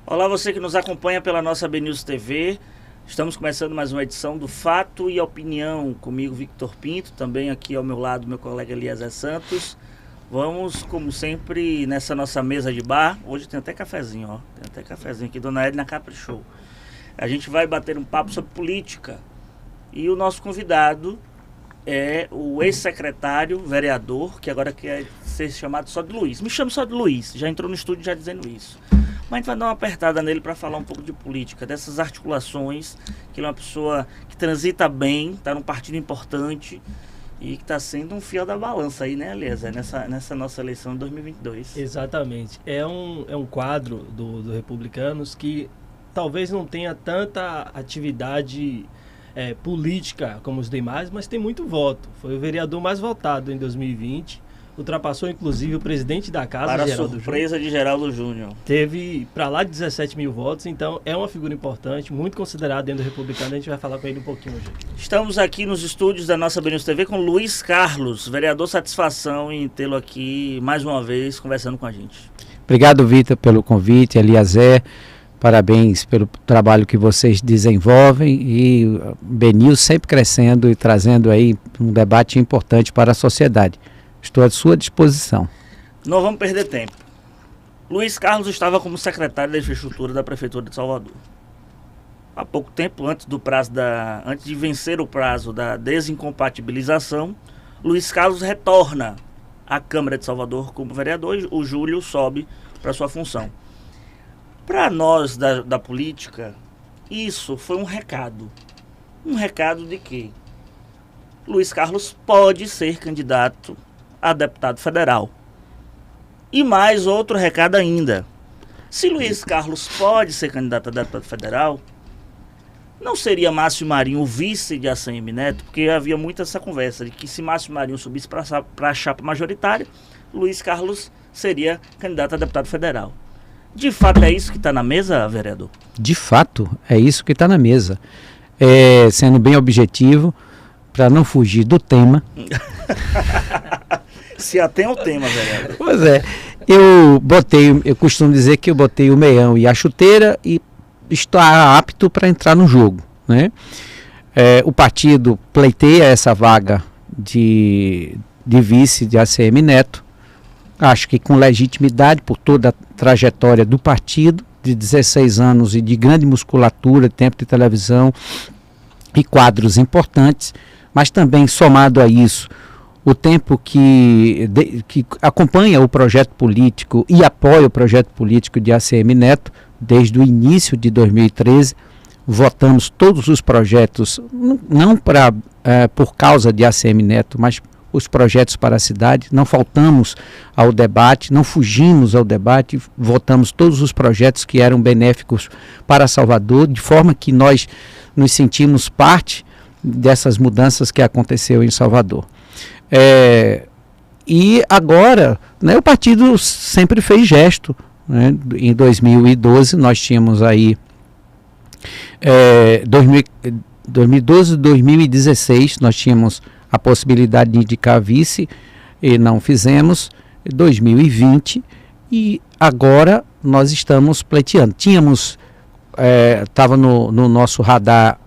Olá, você que nos acompanha pela nossa BNews TV. Estamos começando mais uma edição do Fato e Opinião, comigo Victor Pinto, também aqui ao meu lado meu colega Eliezer Santos. Vamos, como sempre, nessa nossa mesa de bar. Hoje tem até cafezinho, ó. Tem até cafezinho aqui, Dona Edna caprichou. A gente vai bater um papo sobre política. E o nosso convidado é o ex-secretário, vereador, que agora quer ser chamado só de Luiz. Me chama só de Luiz, já entrou no estúdio já dizendo isso. Mas a gente vai dar uma apertada nele para falar um pouco de política, dessas articulações, que ele é uma pessoa que transita bem, está num partido importante e que está sendo um fiel da balança aí, né, Eliezer, nessa nossa eleição de 2022. Exatamente. É um quadro do Republicanos que talvez não tenha tanta atividade política como os demais, mas tem muito voto. Foi o vereador mais votado em 2020. Ultrapassou inclusive o presidente da casa, para Geraldo Júnior. Surpresa de Geraldo Júnior. Teve para lá de 17 mil votos, então é uma figura importante, muito considerada dentro do Republicano. A gente vai falar com ele um pouquinho hoje. Estamos aqui nos estúdios da nossa BNews TV com Luiz Carlos, vereador. Satisfação em tê-lo aqui mais uma vez conversando com a gente. Obrigado, Vitor, pelo convite, Eliezer. Parabéns pelo trabalho que vocês desenvolvem e BNews sempre crescendo e trazendo aí um debate importante para a sociedade. Estou à sua disposição. Não vamos perder tempo. Luiz Carlos estava como secretário da Infraestrutura da Prefeitura de Salvador. Há pouco tempo, antes de vencer o prazo da desincompatibilização, Luiz Carlos retorna à Câmara de Salvador como vereador e o Júlio sobe para sua função. Para nós da política, isso foi um recado. Um recado de que Luiz Carlos pode ser candidato a deputado federal. E mais outro recado ainda. Se Luiz Carlos pode ser candidato a deputado federal, não seria Márcio Marinho o vice de ACM Neto? Porque havia muito essa conversa de que se Márcio Marinho subisse para a chapa majoritária, Luiz Carlos seria candidato a deputado federal. De fato é isso que está na mesa, vereador? De fato é isso que está na mesa. Sendo bem objetivo, para não fugir do tema. Se atém ao tema, vereador. Pois é, eu costumo dizer que eu botei o meião e a chuteira e estou apto para entrar no jogo, né? O partido pleiteia essa vaga de vice de ACM Neto, acho que com legitimidade por toda a trajetória do partido, de 16 anos e de grande musculatura, tempo de televisão e quadros importantes, mas também somado a isso, o tempo que acompanha o projeto político e apoia o projeto político de ACM Neto, desde o início de 2013, votamos todos os projetos, não por causa de ACM Neto, mas os projetos para a cidade, não faltamos ao debate, não fugimos ao debate, votamos todos os projetos que eram benéficos para Salvador, de forma que nós nos sentimos parte dessas mudanças que aconteceu em Salvador. E agora, né, o partido sempre fez gesto, né? Em 2012 nós tínhamos aí 2012 e 2016 nós tínhamos a possibilidade de indicar vice e não fizemos. 2020 e agora nós estamos pleiteando. Estava no nosso radar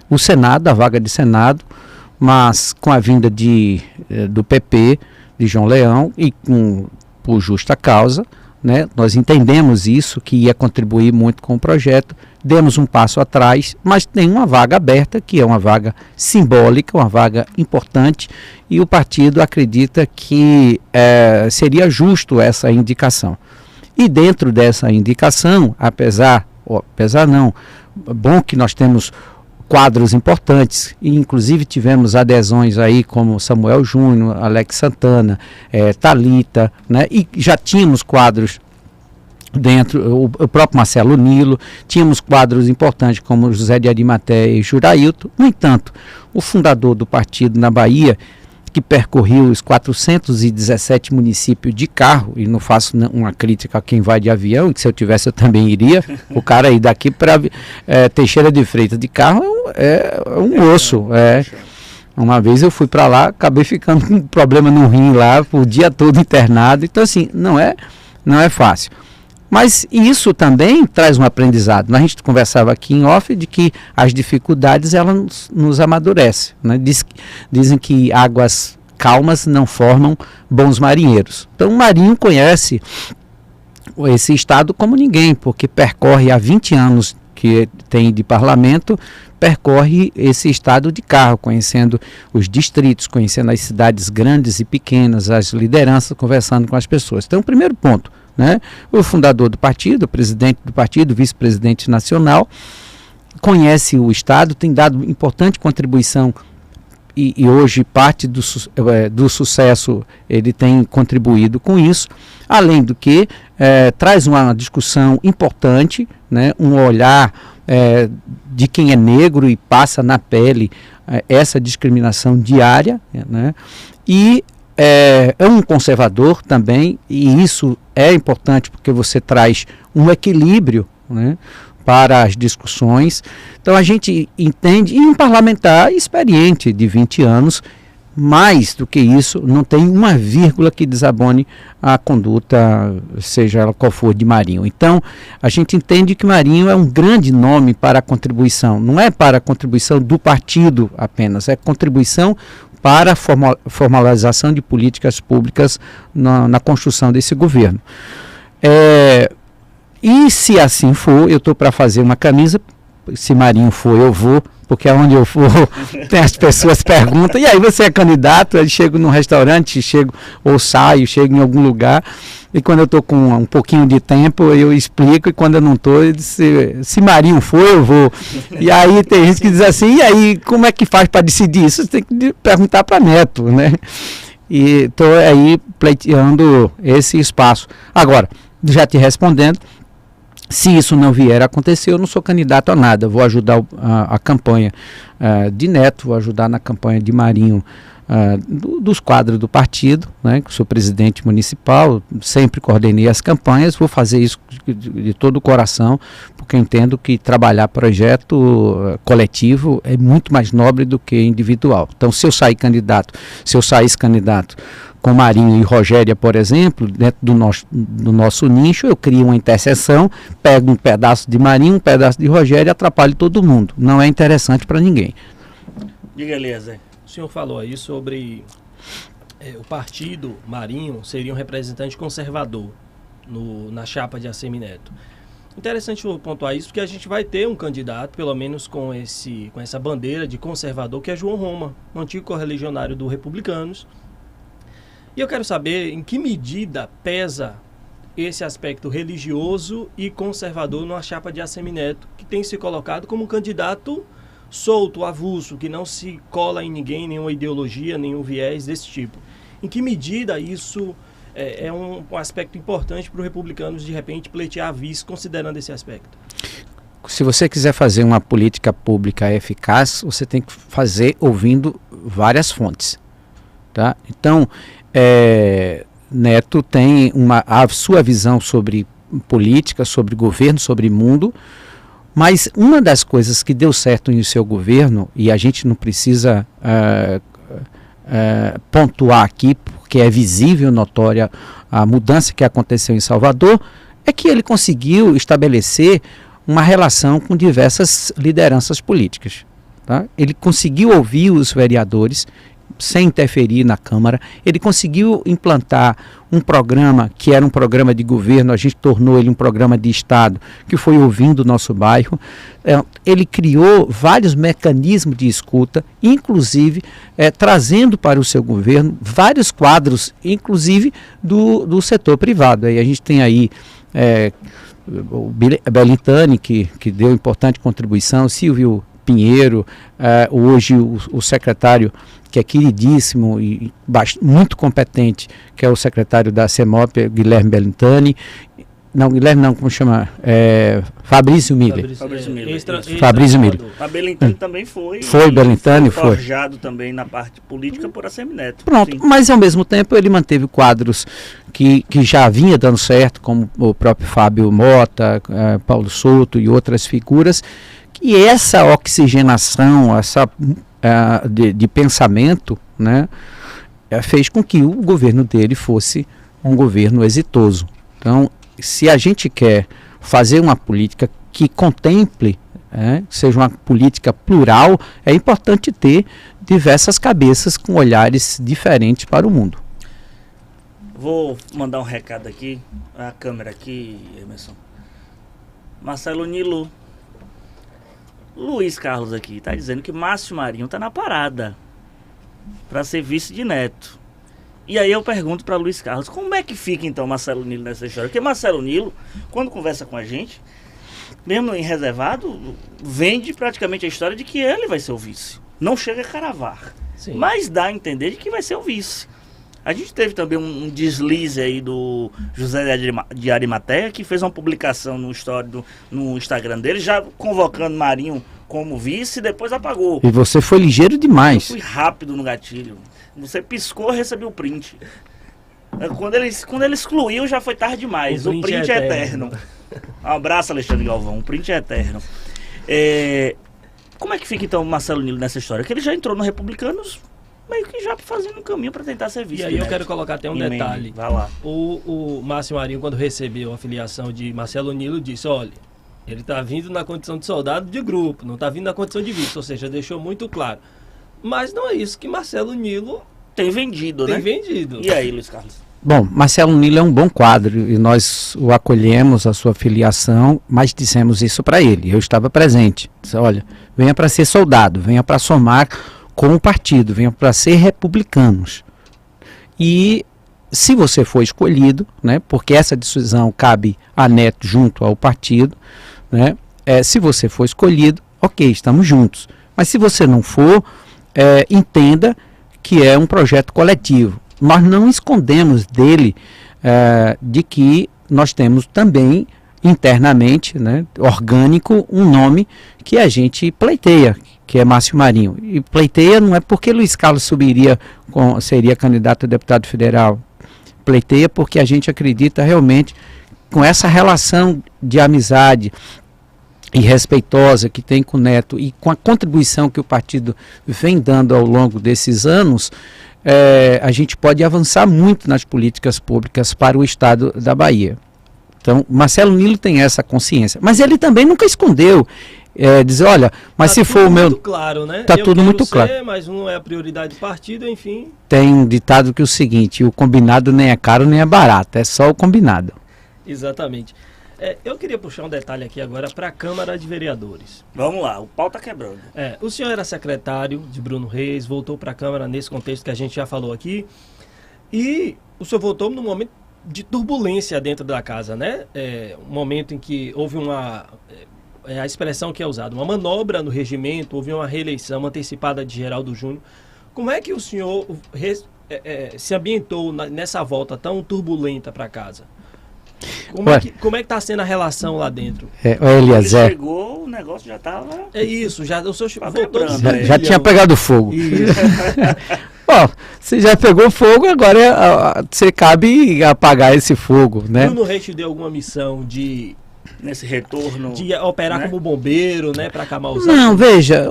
o Senado, a vaga de Senado, mas com a vinda do PP, de João Leão, e por justa causa, né, nós entendemos isso, que ia contribuir muito com o projeto, demos um passo atrás, mas tem uma vaga aberta, que é uma vaga simbólica, uma vaga importante, e o partido acredita que seria justo essa indicação. E dentro dessa indicação, apesar não, bom que nós temos quadros importantes, e inclusive tivemos adesões aí como Samuel Júnior, Alex Santana, Thalita, né? E já tínhamos quadros dentro, o próprio Marcelo Nilo, tínhamos quadros importantes como José de Arimaté e Jurailton. No entanto, o fundador do partido na Bahia que percorri os 417 municípios de carro, e não faço uma crítica a quem vai de avião, que se eu tivesse eu também iria, o cara ir daqui para Teixeira de Freitas de carro é um osso, Uma vez eu fui para lá, acabei ficando com um problema no rim lá, o dia todo internado, então assim, não é fácil. Mas isso também traz um aprendizado. A gente conversava aqui em off de que as dificuldades elas nos amadurecem, né? Dizem que águas calmas não formam bons marinheiros. Então o marinho conhece esse estado como ninguém, porque percorre há 20 anos que tem de parlamento, percorre esse estado de carro, conhecendo os distritos, conhecendo as cidades grandes e pequenas, as lideranças, conversando com as pessoas. Então, o primeiro ponto, né? O fundador do partido, o presidente do partido, o vice-presidente nacional, conhece o estado, tem dado importante contribuição e hoje parte do sucesso ele tem contribuído com isso, além do que traz uma discussão importante, né? Um olhar de quem é negro e passa na pele essa discriminação diária, né? E é um conservador também, e isso é importante porque você traz um equilíbrio, né, para as discussões. Então a gente entende, e um parlamentar experiente de 20 anos, mais do que isso, não tem uma vírgula que desabone a conduta, seja ela qual for, de Marinho. Então, a gente entende que Marinho é um grande nome para a contribuição, não é para a contribuição do partido apenas, é contribuição para a formalização de políticas públicas na construção desse governo. E se assim for, eu estou para fazer uma camisa, se Marinho for, eu vou, porque aonde eu for, tem as pessoas perguntam, e aí você é candidato? Eu chego num restaurante, chego em algum lugar, e quando eu estou com um pouquinho de tempo, eu explico, e quando eu não estou, eu disse, se Marinho for, eu vou. E aí tem gente que diz assim, e aí, como é que faz para decidir isso? Você tem que perguntar para Neto, né? E estou aí pleiteando esse espaço. Agora, já te respondendo, se isso não vier a acontecer, eu não sou candidato a nada. Vou ajudar a campanha de Neto, vou ajudar na campanha de Marinho, dos quadros do partido, né, que sou presidente municipal, sempre coordenei as campanhas, vou fazer isso de todo o coração, porque entendo que trabalhar projeto coletivo é muito mais nobre do que individual. Então, se eu saísse candidato com Marinho e Rogéria, por exemplo, dentro do nosso nicho, eu crio uma interseção, pego um pedaço de Marinho, um pedaço de Rogéria e atrapalho todo mundo. Não é interessante para ninguém. Diga, Eliezer. O senhor falou aí sobre o partido Marinho seria um representante conservador na chapa de ACM Neto. Interessante pontuar isso, porque a gente vai ter um candidato, pelo menos com essa bandeira de conservador, que é João Roma, um antigo correligionário do Republicanos. E eu quero saber em que medida pesa esse aspecto religioso e conservador numa chapa de ACM Neto, que tem se colocado como um candidato solto, avulso, que não se cola em ninguém, nenhuma ideologia, nenhum viés desse tipo. Em que medida isso é um aspecto importante para os republicanos, de repente, pleitear a vice, considerando esse aspecto? Se você quiser fazer uma política pública eficaz, você tem que fazer ouvindo várias fontes, tá? Então, Neto tem a sua visão sobre política, sobre governo, sobre mundo, mas uma das coisas que deu certo no seu governo, e a gente não precisa pontuar aqui, porque é visível, notória a mudança que aconteceu em Salvador, é que ele conseguiu estabelecer uma relação com diversas lideranças políticas, tá? Ele conseguiu ouvir os vereadores sem interferir na Câmara, ele conseguiu implantar um programa que era um programa de governo, a gente tornou ele um programa de Estado, que foi ouvindo o nosso bairro. Ele criou vários mecanismos de escuta, inclusive trazendo para o seu governo vários quadros, inclusive do setor privado. Aí a gente tem aí o Bellintani, que deu importante contribuição, Silvio Pinheiro, hoje o secretário, que é queridíssimo e muito competente, que é o secretário da CEMOP, Guilherme Bellintani, Não, Guilherme não, como chama? Fabrício Miller. Fabrício Miller. A Belintani também foi. Foi, Belintani foi. Forjado também na parte política por Assemineto. Pronto, sim. Mas ao mesmo tempo ele manteve quadros que já vinha dando certo, como o próprio Fábio Mota, Paulo Souto e outras figuras, que essa oxigenação, essa de pensamento, né, fez com que o governo dele fosse um governo exitoso. Então, se a gente quer fazer uma política que contemple, seja uma política plural, é importante ter diversas cabeças com olhares diferentes para o mundo. Vou mandar um recado aqui, a câmera aqui, Emerson. Marcelo Nilo, Luiz Carlos aqui, está dizendo que Márcio Marinho está na parada para ser vice de Neto. E aí eu pergunto para Luiz Carlos, como é que fica então Marcelo Nilo nessa história? Porque Marcelo Nilo, quando conversa com a gente, mesmo em reservado, vende praticamente a história de que ele vai ser o vice. Não chega a cravar, sim, mas dá a entender de que vai ser o vice. A gente teve também um deslize aí do José de Arimateia, que fez uma publicação no Instagram dele, já convocando Marinho como vice, e depois apagou. E você foi ligeiro demais. Eu fui rápido no gatilho. Você piscou, recebeu o print. Quando ele excluiu, já foi tarde demais. O print é eterno. Um abraço, Alexandre Galvão. O print é eterno. Como é que fica, então, o Marcelo Nilo nessa história? Que ele já entrou no Republicanos, meio que já fazendo um caminho para tentar ser vice. E aí eu quero colocar até um detalhe. Vai lá. O Márcio Marinho, quando recebeu a filiação de Marcelo Nilo, disse, olha, ele está vindo na condição de soldado de grupo, não está vindo na condição de vice, ou seja, deixou muito claro. Mas não é isso que Marcelo Nilo tem vendido, né? Tem vendido. E aí, Luiz Carlos? Bom, Marcelo Nilo é um bom quadro e nós o acolhemos, a sua filiação, mas dissemos isso para ele. Eu estava presente. Disse, olha, venha para ser soldado, venha para somar com o partido, venha para ser republicanos. E se você for escolhido, né, porque essa decisão cabe a Neto junto ao partido, né, se você for escolhido, ok, estamos juntos. Mas se você não for, entenda que é um projeto coletivo. Nós não escondemos dele de que nós temos também internamente, né, orgânico, um nome que a gente pleiteia, que é Márcio Marinho. E pleiteia não é porque Luiz Carlos seria candidato a deputado federal. Pleiteia porque a gente acredita realmente com essa relação de amizade e respeitosa que tem com o Neto e com a contribuição que o partido vem dando ao longo desses anos, a gente pode avançar muito nas políticas públicas para o estado da Bahia. Então, Marcelo Nilo tem essa consciência, mas ele também nunca escondeu, dizer, olha, mas tá se for o meu... Muito claro, né? Tá tudo muito claro. Mas não é a prioridade do partido, enfim... Tem um ditado que é o seguinte, o combinado nem é caro nem é barato, é só o combinado. Exatamente. Eu queria puxar um detalhe aqui agora para a Câmara de Vereadores. Vamos lá, o pau tá quebrando. O senhor era secretário de Bruno Reis, voltou para a Câmara nesse contexto que a gente já falou aqui, e o senhor voltou num momento de turbulência dentro da casa, né? Um momento em que houve a expressão que é usada, uma manobra no regimento, houve uma reeleição antecipada de Geraldo Júnior. Como é que o senhor se ambientou nessa volta tão turbulenta para casa? Como é que está sendo a relação lá dentro? Eliezer. Ele chegou, o negócio já estava... o senhor voltou... Já tinha pegado fogo. Bom, você já pegou fogo, agora você cabe apagar esse fogo, né? Bruno Reis te deu alguma missão nesse retorno... De operar, né, como bombeiro, né, para acalmar os... Não, veja,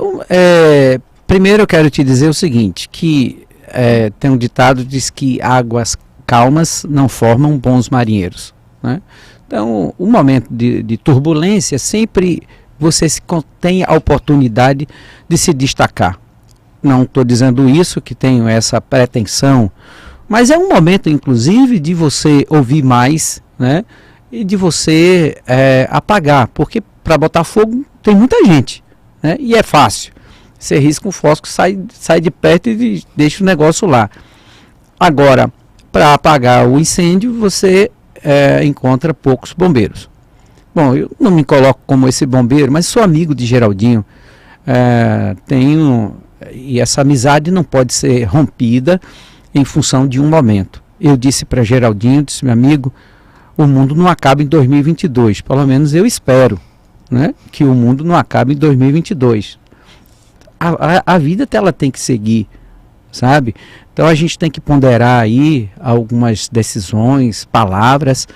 primeiro eu quero te dizer o seguinte, que tem um ditado que diz que águas calmas não formam bons marinheiros, né? Então, o momento de turbulência, sempre você tem a oportunidade de se destacar. Não estou dizendo isso, que tenho essa pretensão, mas é um momento, inclusive, de você ouvir mais, né? E de você apagar, porque para botar fogo tem muita gente, né? E é fácil. Você risca um fósforo, sai de perto e deixa o negócio lá. Agora, para apagar o incêndio, você encontra poucos bombeiros. Bom, eu não me coloco como esse bombeiro, mas sou amigo de Geraldinho. E essa amizade não pode ser rompida em função de um momento. Eu disse para Geraldinho, disse, meu amigo, o mundo não acaba em 2022. Pelo menos eu espero, né, que o mundo não acabe em 2022. A vida ela tem que seguir, sabe? Então a gente tem que ponderar aí algumas decisões, palavras,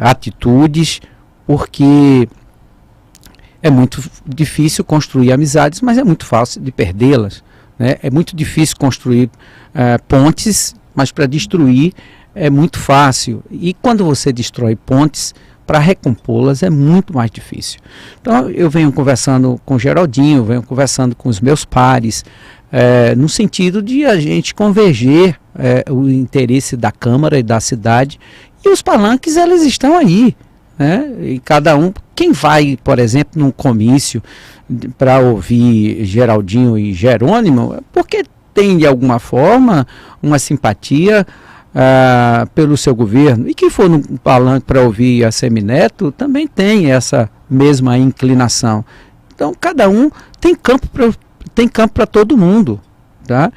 atitudes, porque é muito difícil construir amizades, mas é muito fácil de perdê-las, né? É muito difícil construir pontes, mas para destruir é muito fácil. E quando você destrói pontes, para recompô-las é muito mais difícil. Então eu venho conversando com o Geraldinho, venho conversando com os meus pares, no sentido de a gente converger o interesse da Câmara e da cidade, e os palanques eles estão aí, né? E cada um, quem vai, por exemplo, num comício para ouvir Geraldinho e Jerônimo, porque tem de alguma forma uma simpatia pelo seu governo, e quem for no palanque para ouvir a Semineto também tem essa mesma inclinação. Então cada um tem campo para todo mundo, tá?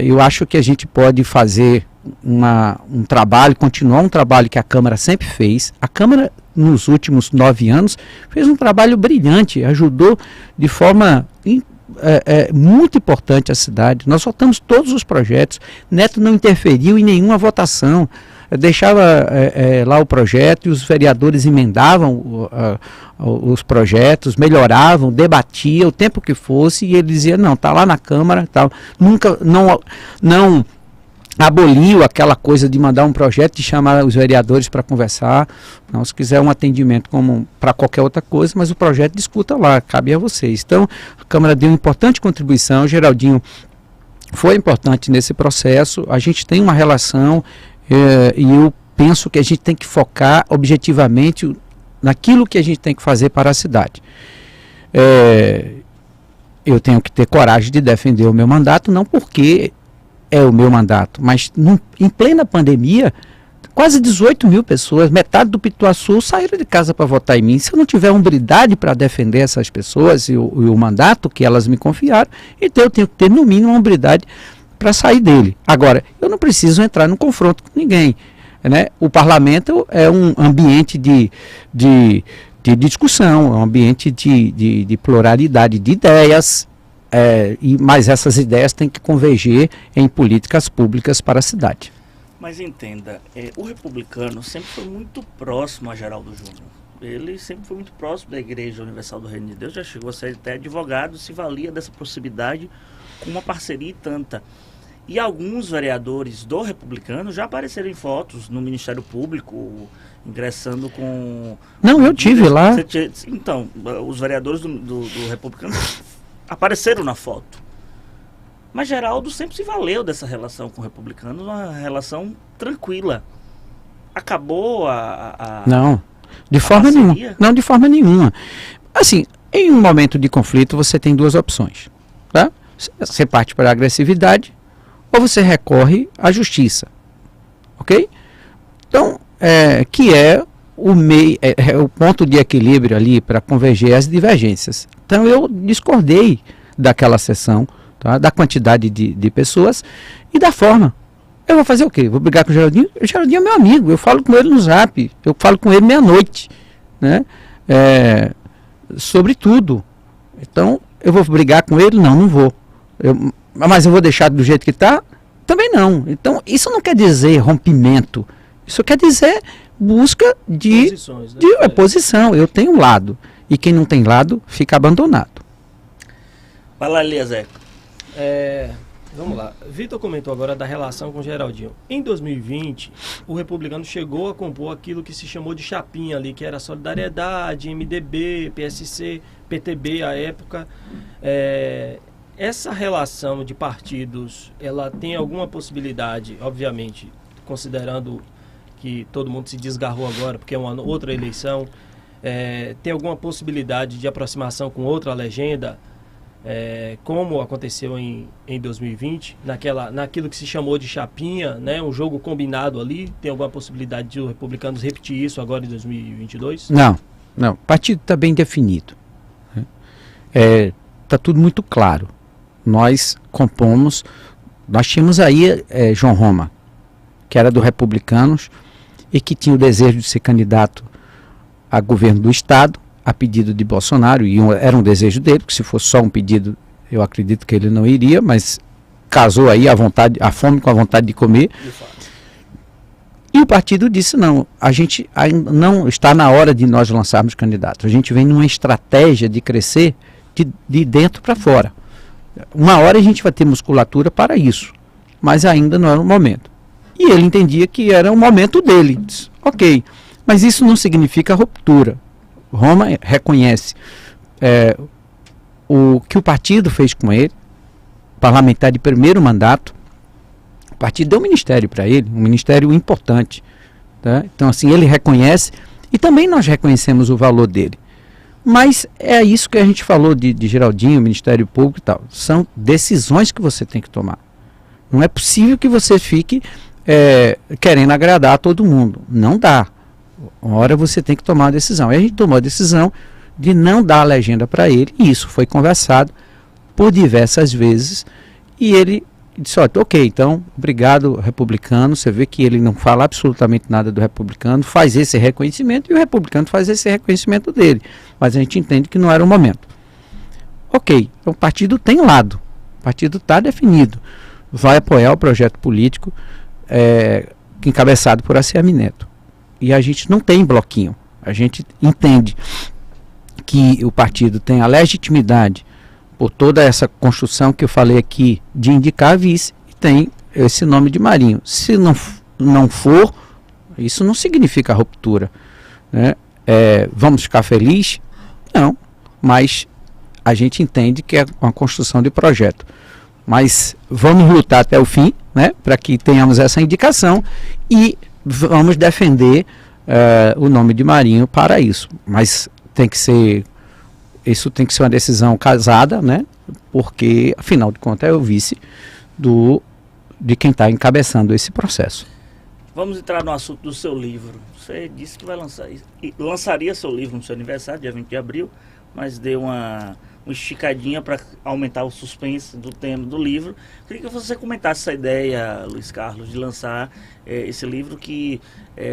Eu acho que a gente pode fazer um trabalho, continuar um trabalho que a Câmara sempre fez. A Câmara nos últimos 9 anos fez um trabalho brilhante, ajudou de forma muito importante a cidade. Nós votamos todos os projetos. Neto não interferiu em nenhuma votação, deixava lá o projeto e os vereadores emendavam os projetos, melhoravam, debatiam o tempo que fosse, e ele dizia, não, está lá na Câmara, tal. Nunca, não aboliu aquela coisa de mandar um projeto, de chamar os vereadores para conversar. Não, se quiser um atendimento como para qualquer outra coisa, mas o projeto discuta lá, cabe a vocês. Então, a Câmara deu uma importante contribuição, o Geraldinho foi importante nesse processo, a gente tem uma relação, e eu penso que a gente tem que focar objetivamente naquilo que a gente tem que fazer para a cidade. Eu tenho que ter coragem de defender o meu mandato, não porque é o meu mandato, mas em plena pandemia, quase 18 mil pessoas, metade do Pituaçu, saíram de casa para votar em mim. Se eu não tiver hombridade para defender essas pessoas e o mandato que elas me confiaram, então eu tenho que ter no mínimo uma hombridade para sair dele. Agora, eu não preciso entrar no confronto com ninguém, né? O parlamento é um ambiente de discussão, é um ambiente de pluralidade de ideias, mas essas ideias têm que converger em políticas públicas para a cidade. Mas entenda, o republicano sempre foi muito próximo a Geraldo Júnior. Ele sempre foi muito próximo da Igreja Universal do Reino de Deus, já chegou a ser até advogado, se valia dessa proximidade com uma parceria e tanta. E alguns vereadores do republicano já apareceram em fotos no Ministério Público, ingressando com... Não, eu tive lá. Então, os vereadores do republicano apareceram na foto. Mas Geraldo sempre se valeu dessa relação com o republicano, uma relação tranquila. Acabou Não, de forma nenhuma. Não, de forma nenhuma. Assim, em um momento de conflito, você tem duas opções, tá? Você parte para a agressividade ou você recorre à justiça, ok? Então, que é o ponto de equilíbrio ali para converger as divergências. Então, eu discordei daquela sessão, tá? Da quantidade de pessoas e da forma. Eu vou fazer o quê? Vou brigar com o Geraldinho? O Geraldinho é meu amigo, eu falo com ele no Zap, eu falo com ele meia-noite, né? Sobre tudo. Então, eu vou brigar com ele? Não vou. Mas eu vou deixar do jeito que está? Também não. Então, isso não quer dizer rompimento. Isso quer dizer busca de posição. Eu tenho um lado. E quem não tem lado, fica abandonado. Vai lá, Eliezer. Vamos lá. Vitor comentou agora da relação com o Geraldinho. Em 2020, o republicano chegou a compor aquilo que se chamou de chapinha ali, que era Solidariedade, MDB, PSC, PTB à época. Essa relação de partidos, ela tem alguma possibilidade, obviamente, considerando que todo mundo se desgarrou agora, porque é uma outra eleição, tem alguma possibilidade de aproximação com outra legenda, como aconteceu em 2020, naquilo que se chamou de chapinha, né, um jogo combinado ali? Tem alguma possibilidade de os republicanos repetir isso agora em 2022? Não. O partido está bem definido. Está tudo muito claro. Nós tínhamos aí João Roma, que era do Republicanos, e que tinha o desejo de ser candidato a governo do Estado, a pedido de Bolsonaro, e era um desejo dele, porque se fosse só um pedido, eu acredito que ele não iria, mas casou aí a fome com a vontade de comer. E o partido disse, não, a gente ainda não está na hora de nós lançarmos candidatos. A gente vem numa estratégia de crescer de dentro para fora. Uma hora a gente vai ter musculatura para isso, mas ainda não era o momento. E ele entendia que era o momento dele. Disse, ok, mas isso não significa ruptura. Roma reconhece o que o partido fez com ele, parlamentar de primeiro mandato. O partido deu um ministério para ele, um ministério importante. Tá? Então, assim, ele reconhece e também nós reconhecemos o valor dele. Mas é isso que a gente falou de Geraldinho, Ministério Público e tal. São decisões que você tem que tomar. Não é possível que você fique querendo agradar a todo mundo. Não dá. Uma hora você tem que tomar uma decisão. E a gente tomou a decisão de não dar a legenda para ele. E isso foi conversado por diversas vezes. E ele disse, ok, então, obrigado, republicano. Você vê que ele não fala absolutamente nada do republicano, faz esse reconhecimento e o republicano faz esse reconhecimento dele. Mas a gente entende que não era o momento. Ok, então o partido tem lado, o partido está definido. Vai apoiar o projeto político encabeçado por ACM Neto. E a gente não tem bloquinho. A gente entende que o partido tem a legitimidade por toda essa construção que eu falei aqui de indicar a vice, tem esse nome de Marinho. Se não for, isso não significa ruptura, né? Vamos ficar felizes? Não, mas a gente entende que é uma construção de projeto. Mas vamos lutar até o fim, né, para que tenhamos essa indicação e vamos defender o nome de Marinho para isso. Mas isso tem que ser uma decisão casada, né? Porque, afinal de contas, é o vice de quem está encabeçando esse processo. Vamos entrar no assunto do seu livro. Você disse que vai lançaria seu livro no seu aniversário, dia 20 de abril, mas deu uma esticadinha para aumentar o suspense do tema do livro. Queria que você comentasse essa ideia, Luiz Carlos, de lançar esse livro que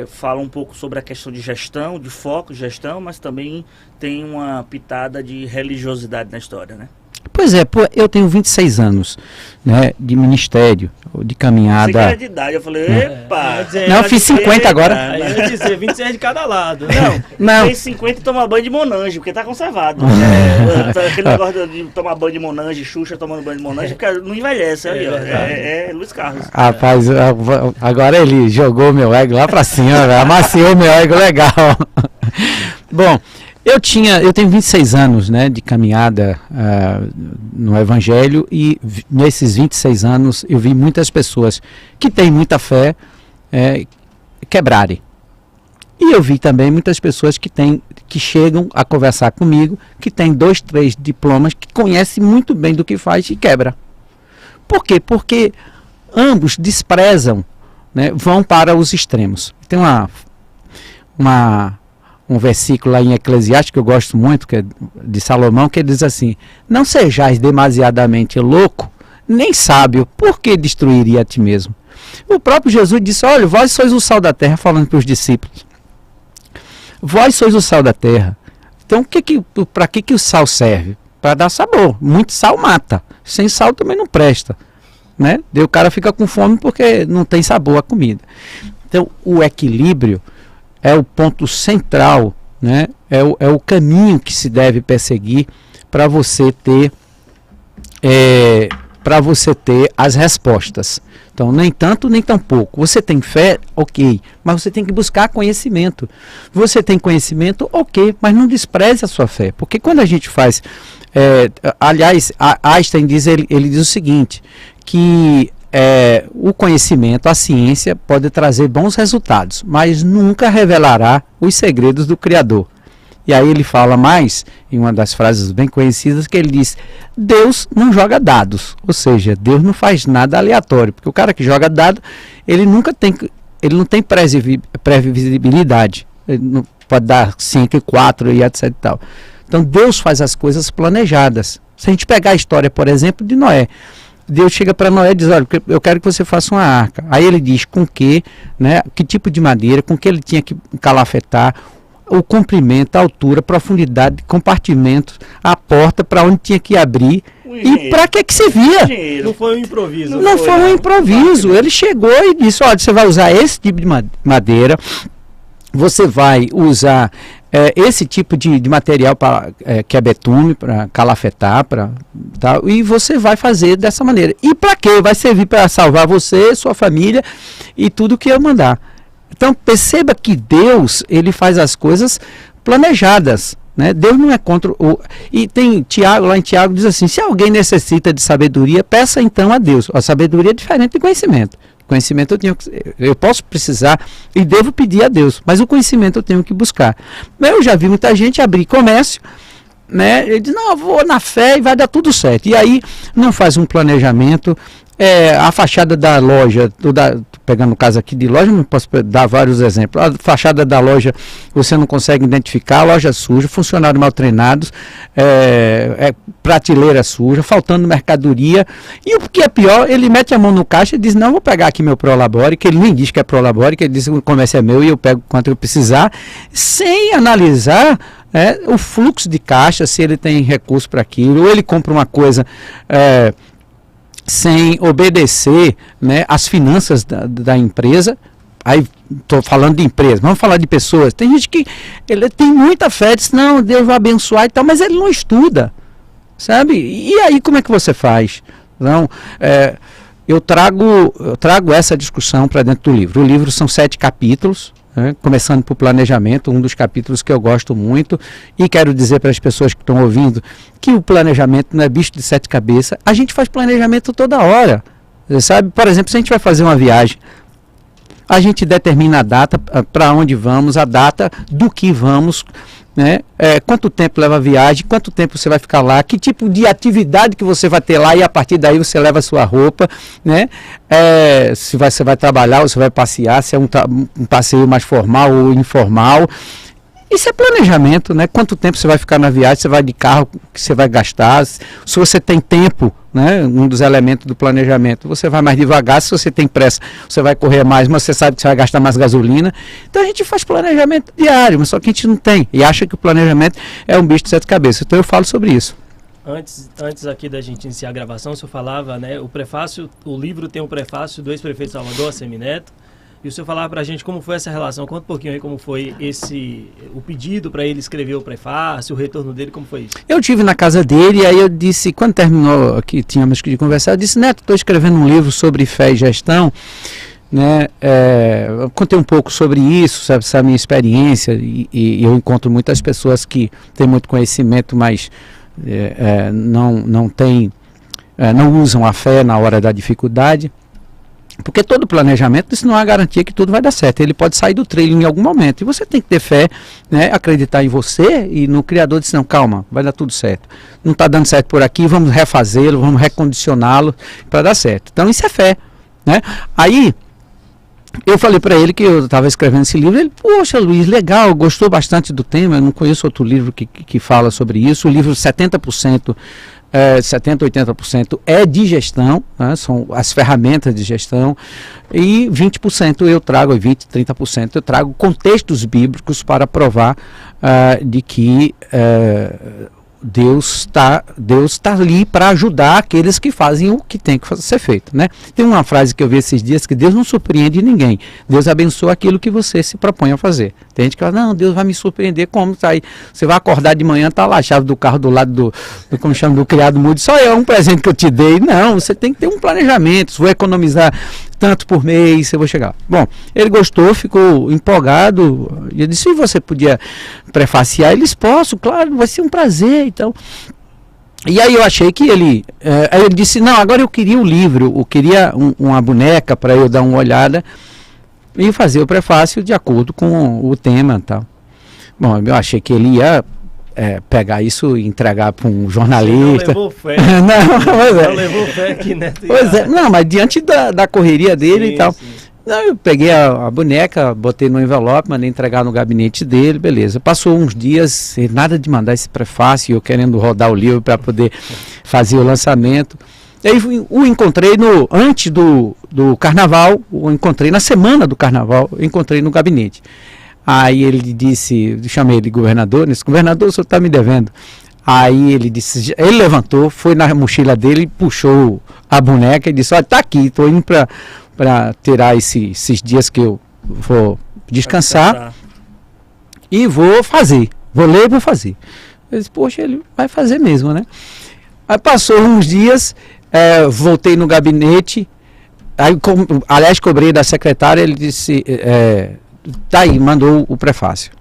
fala um pouco sobre a questão de gestão, de foco, gestão, mas também tem uma pitada de religiosidade na história, né? Pois é, eu tenho 26 anos, né, de ministério, de caminhada. Você que era de idade, eu falei, epa! Não, eu fiz 50 agora. Aí eu ia dizer, 26 de cada lado. Não. Fez 50 e toma banho de Monange, porque tá conservado. Aquele negócio de tomar banho de Monange, Xuxa tomando banho de Monange, porque não envelhece, aí, ó. Luiz Carlos. Rapaz, agora ele jogou meu ego lá pra cima, amaciou meu ego legal. Bom, eu tenho 26 anos, né, de caminhada no Evangelho e nesses 26 anos eu vi muitas pessoas que têm muita fé quebrarem. E eu vi também muitas pessoas que chegam a conversar comigo, que têm 2, 3 diplomas, que conhecem muito bem do que faz e quebra. Por quê? Porque ambos desprezam, né, vão para os extremos. Tem um versículo lá em Eclesiastes que eu gosto muito, que é de Salomão, que diz assim: não sejais demasiadamente louco, nem sábio, por que destruiria a ti mesmo? O próprio Jesus disse, olha, vós sois o sal da terra, falando para os discípulos. Vós sois o sal da terra. Então, para que o sal serve? Para dar sabor. Muito sal mata. Sem sal também não presta, né? Daí o cara fica com fome porque não tem sabor a comida. Então, o equilíbrio é o ponto central, né? É o caminho que se deve perseguir para você ter as respostas. Então, nem tanto, nem tão pouco. Você tem fé, ok, mas você tem que buscar conhecimento. Você tem conhecimento, ok, mas não despreze a sua fé. Porque quando a gente faz... aliás, Einstein diz, ele diz o seguinte, que o conhecimento, a ciência, pode trazer bons resultados, mas nunca revelará os segredos do Criador. E aí ele fala mais, em uma das frases bem conhecidas, que ele diz: Deus não joga dados, ou seja, Deus não faz nada aleatório, porque o cara que joga dado, ele não tem previsibilidade, ele não pode dar 5 e 4 e etc e tal. Então Deus faz as coisas planejadas. Se a gente pegar a história, por exemplo, de Noé, Deus chega para Noé e diz, olha, eu quero que você faça uma arca. Aí ele diz com que, né, que tipo de madeira, com que ele tinha que calafetar, o comprimento, a altura, a profundidade, compartimentos, a porta, para onde tinha que abrir e para que servia. Não foi um improviso. Não foi um improviso. Ele chegou e disse, olha, você vai usar esse tipo de madeira, você vai usar esse tipo de material que é betume, para calafetar, tal, e você vai fazer dessa maneira. E para quê? Vai servir para salvar você, sua família e tudo que eu mandar. Então perceba que Deus, ele faz as coisas planejadas, né? Deus não é contra e tem Tiago, lá em Tiago diz assim, se alguém necessita de sabedoria, peça então a Deus. A sabedoria é diferente de conhecimento. Conhecimento eu posso precisar e devo pedir a Deus, mas o conhecimento eu tenho que buscar. Eu já vi muita gente abrir comércio, né? Ele diz, não, eu vou na fé e vai dar tudo certo. E aí não faz um planejamento. A fachada da loja, pegando o caso aqui de loja, não posso dar vários exemplos. A fachada da loja você não consegue identificar, a loja suja, funcionários mal treinados, prateleira suja, faltando mercadoria. E o que é pior, ele mete a mão no caixa e diz, não, vou pegar aqui meu Prolabore, que ele nem diz que é Prolabore, que ele diz que o comércio é meu e eu pego quanto eu precisar, sem analisar o fluxo de caixa, se ele tem recurso para aquilo, ou ele compra uma coisa sem obedecer, né, as finanças da empresa. Aí estou falando de empresa, vamos falar de pessoas. Tem gente que ele tem muita fé, diz, não, Deus vai abençoar e tal, mas ele não estuda, sabe? E aí como é que você faz? Não, eu trago essa discussão para dentro do livro. O livro são 7 capítulos, começando por planejamento, um dos capítulos que eu gosto muito, e quero dizer para as pessoas que estão ouvindo que o planejamento não é bicho de 7 cabeças. A gente faz planejamento toda hora, sabe? Por exemplo, se a gente vai fazer uma viagem, a gente determina a data para onde vamos, a data do que vamos, né? Quanto tempo leva a viagem, quanto tempo você vai ficar lá, que tipo de atividade que você vai ter lá, e a partir daí você leva a sua roupa, né? Se você vai trabalhar ou você vai passear, se é um passeio mais formal ou informal. Isso é planejamento, né? Quanto tempo você vai ficar na viagem, você vai de carro, que você vai gastar, se você tem tempo, né? Um dos elementos do planejamento, você vai mais devagar, se você tem pressa, você vai correr mais, mas você sabe que você vai gastar mais gasolina. Então a gente faz planejamento diário, mas só que a gente não tem, e acha que o planejamento é um bicho de 7 cabeças. Então eu falo sobre isso. Antes aqui da gente iniciar a gravação, o senhor falava, né? O prefácio, o livro tem um prefácio do ex-prefeito de Salvador, Assemineto. E o senhor falava pra gente como foi essa relação, conta um pouquinho aí como foi o pedido para ele escrever o prefácio, o retorno dele, como foi isso? Eu tive na casa dele e aí eu disse, quando terminou que tínhamos que conversar, eu disse, Neto, estou escrevendo um livro sobre fé e gestão, né? Eu contei um pouco sobre isso, sabe, essa minha experiência, e eu encontro muitas pessoas que têm muito conhecimento, mas não usam a fé na hora da dificuldade. Porque todo planejamento, isso não é uma garantia que tudo vai dar certo. Ele pode sair do trilho em algum momento. E você tem que ter fé, né, acreditar em você e no Criador. Dizer, não, calma, vai dar tudo certo. Não está dando certo por aqui, vamos refazê-lo, vamos recondicioná-lo para dar certo. Então isso é fé, né? Aí eu falei para ele que eu estava escrevendo esse livro. Ele, poxa, Luiz, legal, gostou bastante do tema. Eu não conheço outro livro que fala sobre isso. O livro 70%, 70%, 80% é de gestão, né? São as ferramentas de gestão, e 20% eu trago, 20%, 30% eu trago contextos bíblicos para provar de que Deus tá ali para ajudar aqueles que fazem o que tem que ser feito, né? Tem uma frase que eu vi esses dias, que Deus não surpreende ninguém, Deus abençoa aquilo que você se propõe a fazer. Tem gente que fala, não, Deus vai me surpreender, como tá aí? Você vai acordar de manhã, tá lá a chave do carro do lado como chama, do criado mudo, só é um presente que eu te dei. Não, você tem que ter um planejamento, vou economizar tanto por mês, eu vou chegar. Bom, ele gostou, ficou empolgado, e eu disse, se você podia prefaciar, eles posso, claro, vai ser um prazer, então. E aí eu achei que ele disse, não, agora eu queria o livro, eu queria uma boneca para eu dar uma olhada e fazer o prefácio de acordo com o tema e tal. Bom, eu achei que ele ia pegar isso e entregar para um jornalista. Não levou fé. Não levou fé aqui, né? Pois é, não, mas diante da correria dele, sim, e tal. Sim. Não, eu peguei a boneca, botei no envelope, mandei entregar no gabinete dele, beleza. Passou uns dias, nada de mandar esse prefácio, eu querendo rodar o livro para poder fazer o lançamento. Aí o encontrei antes do carnaval, o encontrei na semana do carnaval, eu encontrei no gabinete. Aí ele disse, chamei ele de governador, governador, o senhor está me devendo. Aí ele disse, ele levantou, foi na mochila dele, puxou a boneca e disse, olha, tá aqui, estou indo para tirar esses dias que eu vou descansar e vou fazer, vou ler e vou fazer. Eu disse, poxa, ele vai fazer mesmo, né? Aí passou uns dias, voltei no gabinete, aí, aliás, cobrei da secretária, ele disse, tá aí, mandou o prefácio.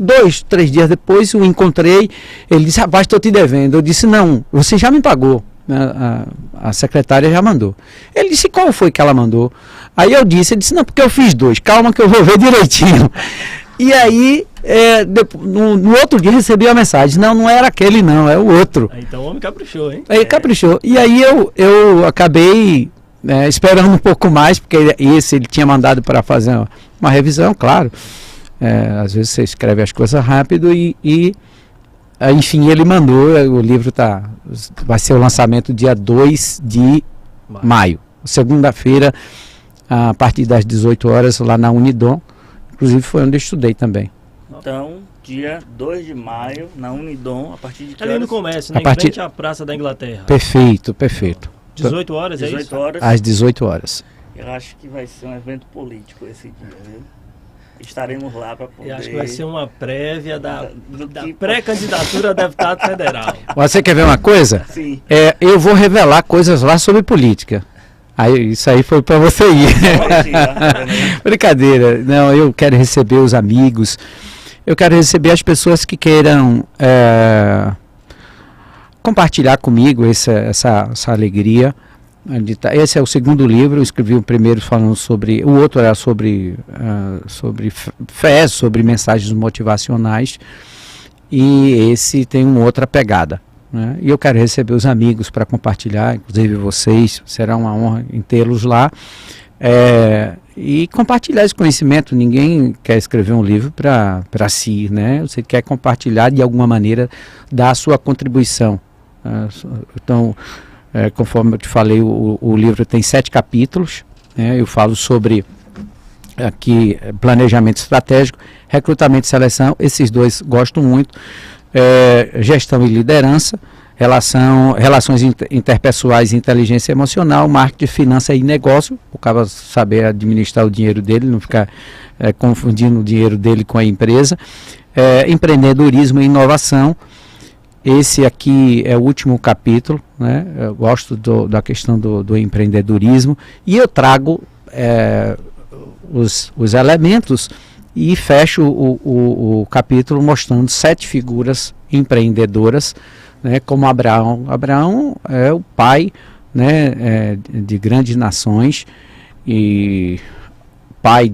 2, 3 dias depois eu encontrei, ele disse, rapaz, estou te devendo. Eu disse, não, você já me pagou, a secretária já mandou. Ele disse, qual foi que ela mandou? Aí ele disse, não, porque eu fiz 2, calma que eu vou ver direitinho. E aí, no outro dia recebi a mensagem, não era aquele não, é o outro. Então o homem caprichou, hein? Aí caprichou. E aí eu acabei esperando um pouco mais, porque ele tinha mandado para fazer uma revisão, claro. Às vezes você escreve as coisas rápido enfim, ele mandou, o livro vai ser o lançamento dia 2 de maio, segunda-feira, a partir das 18 horas, lá na Unidom, inclusive foi onde eu estudei também. Então, dia 2 de maio, na Unidom, a partir de que ali horas? no comércio, né? Em frente à Praça da Inglaterra. Perfeito. 18 horas, 18 é isso? horas. Às 18 horas. Eu acho que vai ser um evento político esse dia, viu? Estaremos lá para poder... Eu acho que vai ser uma prévia da pré-candidatura a deputado federal. Você quer ver uma coisa? Sim. Eu vou revelar coisas lá sobre política. Isso aí foi para você ir. Brincadeira. Não, eu quero receber os amigos. Eu quero receber as pessoas que queiram compartilhar comigo essa alegria. Esse é o segundo livro, eu escrevi o primeiro falando sobre, o outro era sobre fé, sobre mensagens motivacionais, e esse tem uma outra pegada, né? E eu quero receber os amigos para compartilhar, inclusive vocês, será uma honra em tê-los lá, e compartilhar esse conhecimento. Ninguém quer escrever um livro para si, né? Você quer compartilhar de alguma maneira, dar a sua contribuição. Então, conforme eu te falei, o livro tem 7 capítulos, né? Eu falo sobre aqui planejamento estratégico, recrutamento e seleção, esses 2 gosto muito, gestão e liderança, relações interpessoais e inteligência emocional, marketing, finança e negócio, o cara saber administrar o dinheiro dele, não ficar confundindo o dinheiro dele com a empresa, empreendedorismo e inovação. Esse aqui é o último capítulo, né? Eu gosto da questão do empreendedorismo, e eu trago os elementos e fecho o capítulo mostrando 7 figuras empreendedoras, né? Como Abraão. Abraão é o pai, né? De grandes nações e pai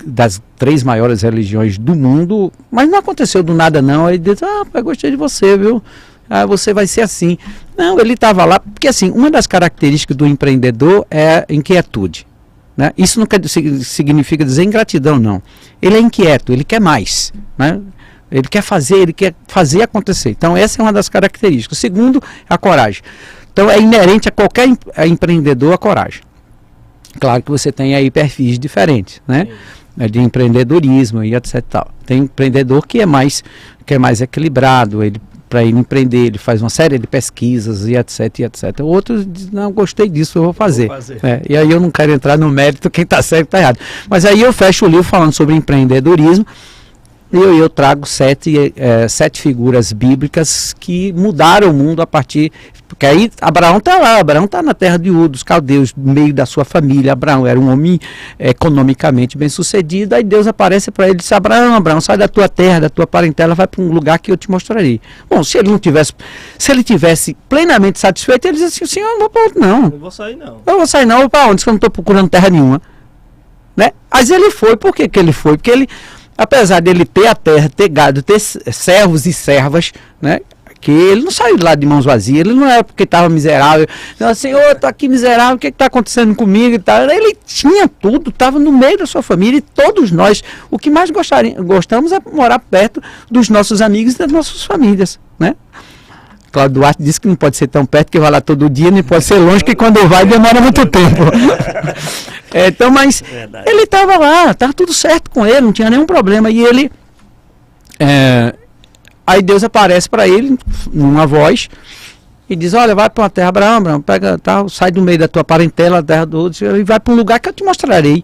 das 3 maiores religiões do mundo, mas não aconteceu do nada não. Ele disse, pai, gostei de você, viu? Você vai ser assim. Não, ele estava lá, porque assim, uma das características do empreendedor é inquietude, né? Isso não significa dizer ingratidão, não. Ele é inquieto, ele quer mais, né? Ele quer fazer acontecer. Então essa é uma das características. Segundo, a coragem. Então é inerente a qualquer empreendedor a coragem. Claro que você tem aí perfis diferentes, né? De empreendedorismo e etc. Tal. Tem empreendedor que é mais equilibrado, para ele empreender, ele faz uma série de pesquisas e etc. Outros dizem, não, gostei disso, eu vou fazer. E aí eu não quero entrar no mérito quem está certo e está errado. Mas aí eu fecho o livro falando sobre empreendedorismo, e eu trago 7 figuras bíblicas que mudaram o mundo a partir... Porque aí Abraão está lá, Abraão está na terra de Ur, dos caldeus, no meio da sua família. Abraão era um homem economicamente bem sucedido. Aí Deus aparece para ele e diz, Abraão, sai da tua terra, da tua parentela, vai para um lugar que eu te mostrarei. Bom, se ele tivesse plenamente satisfeito, ele diz assim, Senhor, eu não vou para outro não. Não vou sair não. Eu vou sair não, vou para onde? Se eu não estou procurando terra nenhuma. Né? Mas ele foi, por que ele foi? Porque ele, apesar dele ter a terra, ter gado, ter servos e servas, né? Que ele não saiu de lá de mãos vazias, ele não era porque estava miserável, não, Senhor, eu estou aqui miserável, o que está acontecendo comigo e tal. Ele tinha tudo, estava no meio da sua família, e todos nós, o que mais gostamos é morar perto dos nossos amigos e das nossas famílias, né? Cláudio Duarte disse que não pode ser tão perto que vai lá todo dia, nem pode ser longe que quando vai demora muito tempo. Então, mas Verdade. ele estava lá, estava tudo certo com ele, não tinha nenhum problema. E ele, aí Deus aparece para ele numa voz e diz: olha, vai para uma terra, Abraão, pega tal, sai do meio da tua parentela, da terra do outro, e vai para um lugar que eu te mostrarei.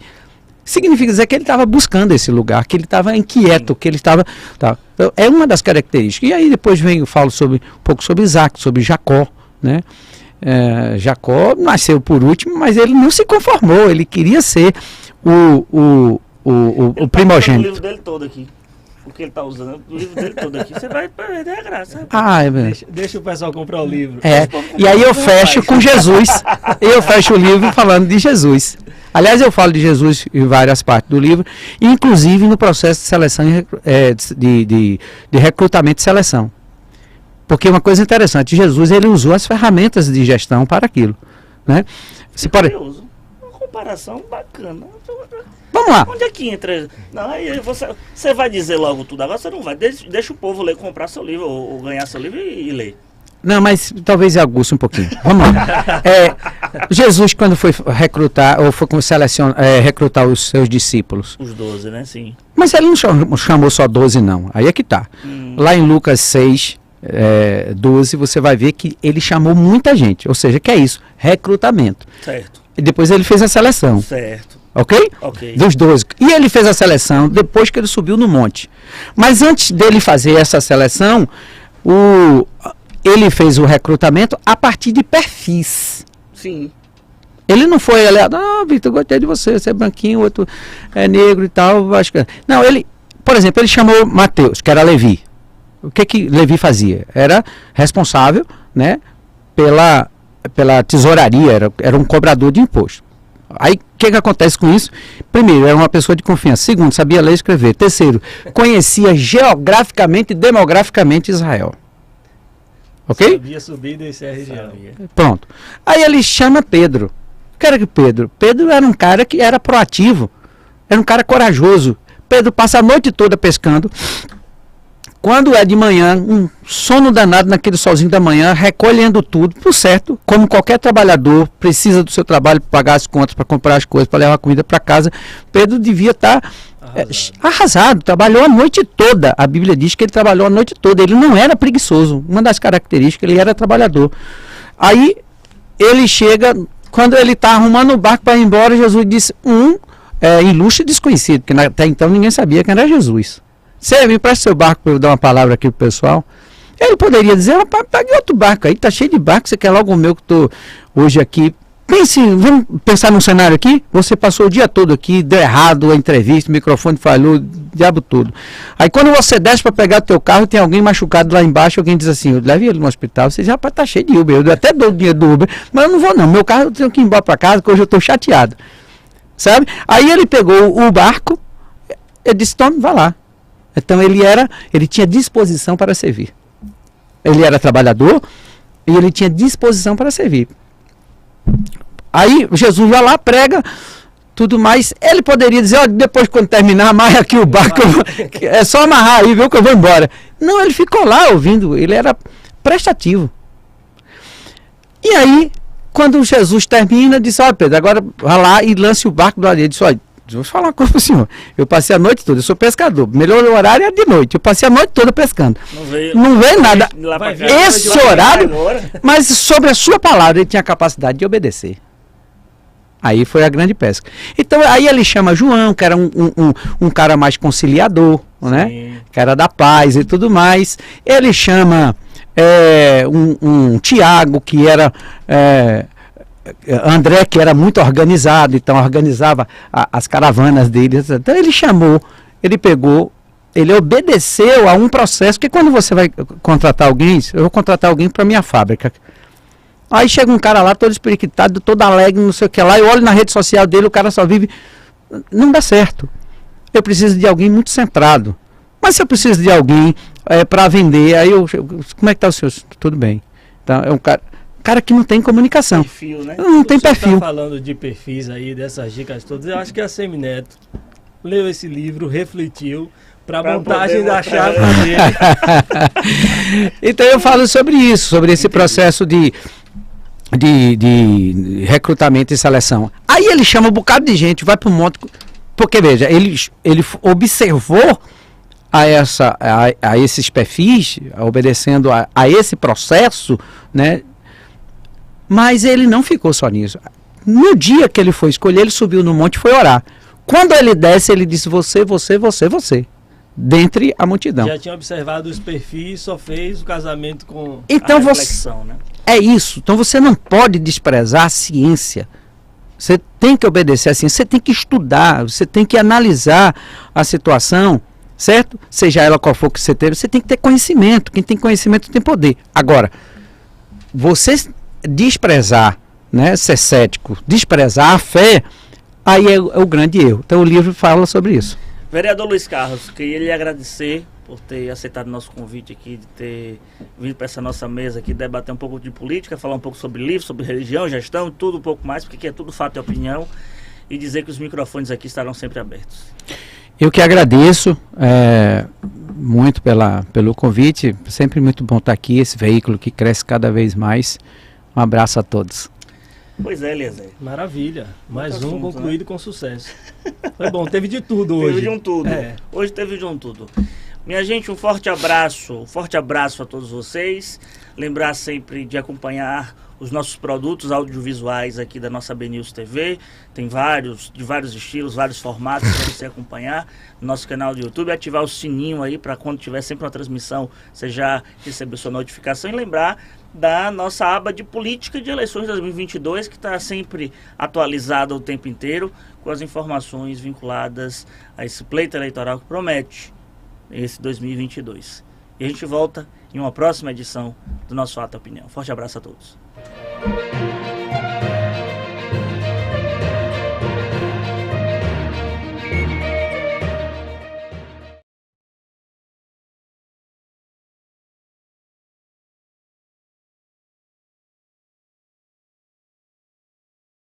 Significa dizer que ele estava buscando esse lugar, que ele estava inquieto, que ele estava... Tá. É uma das características. E aí depois eu falo um pouco sobre Isaac, sobre Jacó, né? Jacó nasceu por último, mas ele não se conformou, ele queria ser o primogênito. O livro dele todo aqui. O que ele está usando, o livro dele todo aqui. Você vai perder a graça. Deixa o pessoal comprar o livro. E aí eu fecho com Jesus. Eu fecho o livro falando de Jesus. Aliás, eu falo de Jesus em várias partes do livro, inclusive no processo de seleção, de recrutamento e seleção. Porque uma coisa interessante, Jesus ele usou as ferramentas de gestão para aquilo. Né? Curioso. Uma comparação bacana. Vamos lá. Onde é que entra? Não, aí você vai dizer logo tudo. Agora você não vai. Deixa o povo ler, comprar seu livro, ou ganhar seu livro e ler. Não, mas talvez aguce um pouquinho. Vamos lá. Jesus, quando foi recrutar, ou foi recrutar os seus discípulos. Os 12, né? Sim. Mas ele não chamou só 12, não. Aí é que tá. Lá em Lucas 6, 12, você vai ver que ele chamou muita gente. Ou seja, que é isso? Recrutamento. Certo. E depois ele fez a seleção. Certo. Ok? Dos 12. E ele fez a seleção depois que ele subiu no monte. Mas antes dele fazer essa seleção, ele fez o recrutamento a partir de perfis. Sim. Ele não foi aliado, Vitor, gostei de você é branquinho, o outro é negro e tal. Acho que... Não, por exemplo, ele chamou Mateus, que era Levi. O que Levi fazia? Era responsável, né, pela tesouraria, era um cobrador de imposto. Aí, o que acontece com isso? Primeiro, era uma pessoa de confiança. Segundo, sabia ler e escrever. Terceiro, conhecia geograficamente e demograficamente Israel. Ok? Sabia subir e descer a região. Pronto. Aí ele chama Pedro. O que era que Pedro? Pedro era um cara que era proativo. Era um cara corajoso. Pedro passa a noite toda pescando. Quando é de manhã, um sono danado naquele solzinho da manhã, recolhendo tudo, por certo, como qualquer trabalhador precisa do seu trabalho para pagar as contas, para comprar as coisas, para levar a comida para casa, Pedro devia estar arrasado, trabalhou a noite toda. A Bíblia diz que ele trabalhou a noite toda, ele não era preguiçoso, uma das características, ele era trabalhador. Aí ele chega, quando ele está arrumando o barco para ir embora, Jesus disse, ilustre desconhecido, porque até então ninguém sabia quem era Jesus. Você me presta seu barco para eu dar uma palavra aqui pro pessoal? Ele poderia dizer, pegue outro barco aí, tá cheio de barco, você quer logo o meu que estou hoje aqui. Vamos pensar num cenário aqui? Você passou o dia todo aqui, deu errado a entrevista, o microfone falhou, o diabo todo. Aí quando você desce para pegar o teu carro, tem alguém machucado lá embaixo, alguém diz assim, leve ele no hospital, você já tá cheio de Uber, eu até dou o dinheiro do Uber, mas eu não vou não, meu carro eu tenho que ir embora para casa, porque hoje eu estou chateado. Sabe? Aí ele pegou o barco, ele disse, tome, vá lá. Então ele tinha disposição para servir. Ele era trabalhador e ele tinha disposição para servir. Aí Jesus vai lá, prega, tudo mais. Ele poderia dizer, depois quando terminar, amarra aqui o barco, é só amarrar aí, viu, que eu vou embora. Não, ele ficou lá ouvindo, ele era prestativo. E aí, quando Jesus termina, disse, Pedro, agora vá lá e lance o barco do lado. Ele disse, vou falar uma coisa para o senhor. Eu passei a noite toda, eu sou pescador. Melhor horário é de noite. Eu passei a noite toda pescando. Não veio nada. Esse horário, mas sobre a sua palavra, ele tinha a capacidade de obedecer. Aí foi a grande pesca. Então, aí ele chama João, que era um cara mais conciliador, né? Que era da paz e tudo mais. Ele chama um Tiago, que era... André, que era muito organizado, então organizava as caravanas dele. Então ele chamou, ele pegou, ele obedeceu a um processo, que quando você vai contratar alguém, eu vou contratar alguém para minha fábrica. Aí chega um cara lá todo espiriquitado, todo alegre, não sei o que lá, eu olho na rede social dele, o cara só vive... Não dá certo. Eu preciso de alguém muito centrado. Mas se eu preciso de alguém para vender, aí como é que está o senhor? Tudo bem. Então é um cara que não tem comunicação. Perfil, né? Não tem perfil. Tá falando de perfis aí, dessas dicas todas, eu acho que a Semineto leu esse livro, refletiu, Para Pra montagem poder da montar. chave dele. Então eu falo sobre isso, sobre esse processo de recrutamento e seleção. Aí ele chama um bocado de gente, vai para um monte. Porque, veja, ele observou a esses perfis, obedecendo a esse processo, né? Mas ele não ficou só nisso. No dia que ele foi escolher, ele subiu no monte e foi orar. Quando ele desce, ele disse: você, dentre a multidão. Já tinha observado os perfis, só fez o casamento com... Então A você... reflexão, né? É isso. Então você não pode desprezar a ciência. Você tem que obedecer a ciência, você tem que estudar, você tem que analisar a situação, certo? Seja ela qual for que você teve, você tem que ter conhecimento. Quem tem conhecimento tem poder. Agora, você desprezar, né, ser cético, desprezar a fé, aí é o grande erro. Então o livro fala sobre isso. Vereador Luiz Carlos, queria lhe agradecer por ter aceitado o nosso convite aqui, de ter vindo para essa nossa mesa aqui, debater um pouco de política, falar um pouco sobre livro, sobre religião, gestão, tudo um pouco mais, porque aqui é tudo fato e opinião, e dizer que os microfones aqui estarão sempre abertos. Eu que agradeço muito pelo convite, sempre muito bom estar aqui, esse veículo que cresce cada vez mais. Um abraço a todos. Pois é, Eliezer. Maravilha. Mais Muito um assunto, concluído com sucesso. Foi bom, teve de tudo hoje. Teve de um tudo. É. Hoje teve de um tudo. Minha gente, um forte abraço a todos vocês. Lembrar sempre de acompanhar os nossos produtos audiovisuais aqui da nossa BNews TV. Tem vários, de vários estilos, vários formatos para você acompanhar no nosso canal do YouTube. Ativar o sininho aí para quando tiver sempre uma transmissão, você já receber sua notificação. E lembrar da nossa aba de política de eleições 2022, que está sempre atualizada o tempo inteiro, com as informações vinculadas a esse pleito eleitoral que promete esse 2022. E a gente volta em uma próxima edição do nosso Fato e Opinião. Forte abraço a todos.